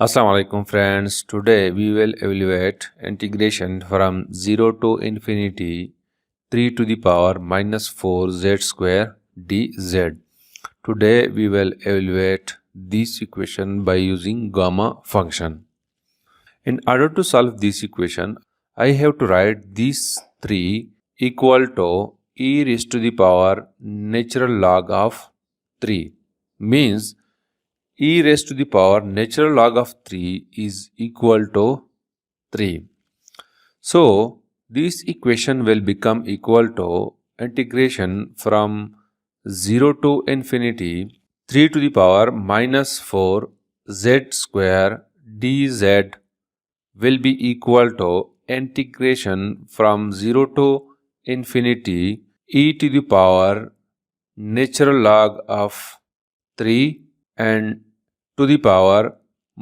Assalamu alaikum friends. Today we will evaluate integration from 0 to infinity 3 to the power minus 4 z square dz. Today we will evaluate this equation by using gamma function. In order to solve this equation, I have to write these 3 equal to e raised to the power natural log of 3. Means e raised to the power natural log of 3 is equal to 3. So, this equation will become equal to integration from 0 to infinity 3 to the power minus 4 z square dz will be equal to integration from 0 to infinity e to the power natural log of 3 and to the power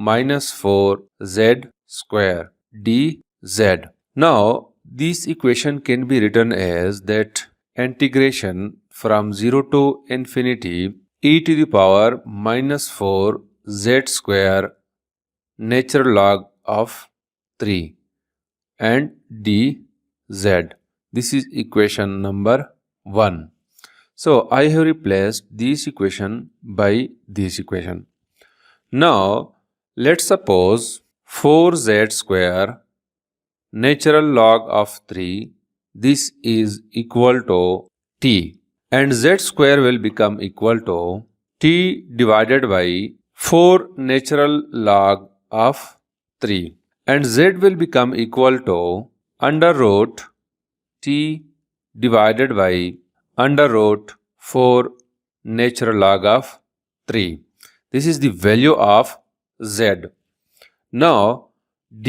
minus 4 z square dz. Now, this equation can be written as that integration from 0 to infinity e to the power minus 4 z square natural log of 3 and dz. This is equation number 1. So, I have replaced this equation by this equation. Now, let's suppose 4z square natural log of 3, this is equal to t, and z square will become equal to t divided by 4 natural log of 3, and z will become equal to under root t divided by under root 4 natural log of 3. This is the value of z. Now,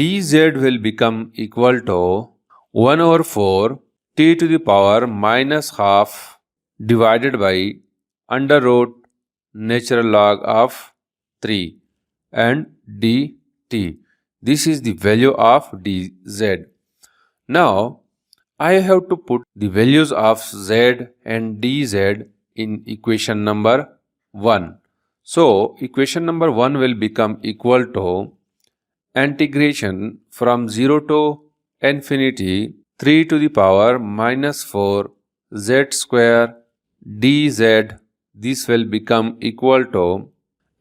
dz will become equal to 1 over 4 t to the power minus half divided by under root natural log of 3 and dt. This is the value of dz. Now, I have to put the values of z and dz in equation number 1. So, equation number 1 will become equal to integration from 0 to infinity 3 to the power minus 4 z square dz. This will become equal to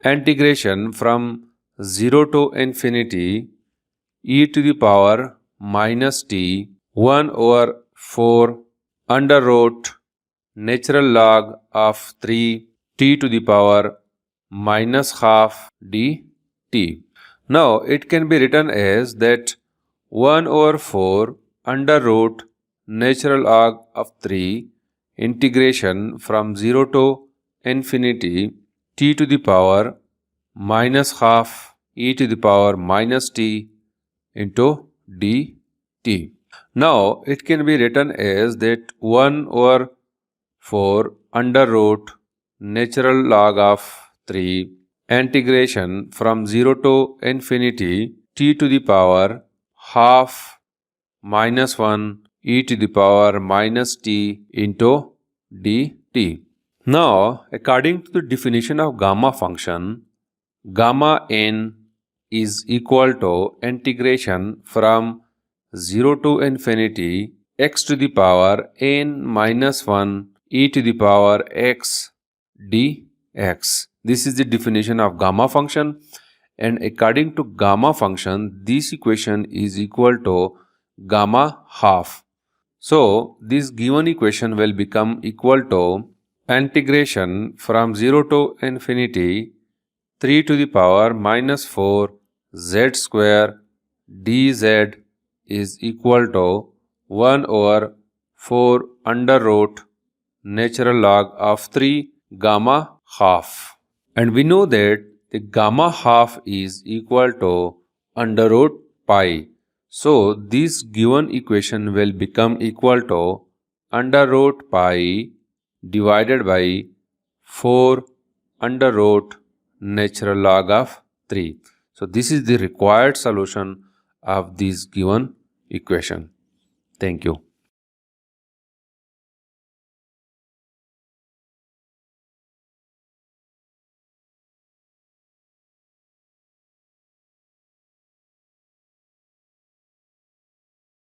integration from 0 to infinity e to the power minus t 1 over 4 under root natural log of 3 t to the power minus half dt. Now, it can be written as that 1 over 4 under root natural log of 3 integration from 0 to infinity t to the power minus half e to the power minus t into dt. Now, it can be written as that 1 over 4 under root natural log of 3 integration from 0 to infinity t to the power half minus 1 e to the power minus t into dt. Now, according to the definition of gamma function, gamma n is equal to integration from 0 to infinity x to the power n minus 1 e to the power x dx. This is the definition of gamma function, and according to gamma function, this equation is equal to gamma half. So, this given equation will become equal to integration from 0 to infinity 3 to the power minus 4 z square dz is equal to 1 over 4 under root natural log of 3 gamma half. And we know that the gamma half is equal to under root pi. So, this given equation will become equal to under root pi divided by 4 under root natural log of 3. So, this is the required solution of this given equation. Thank you.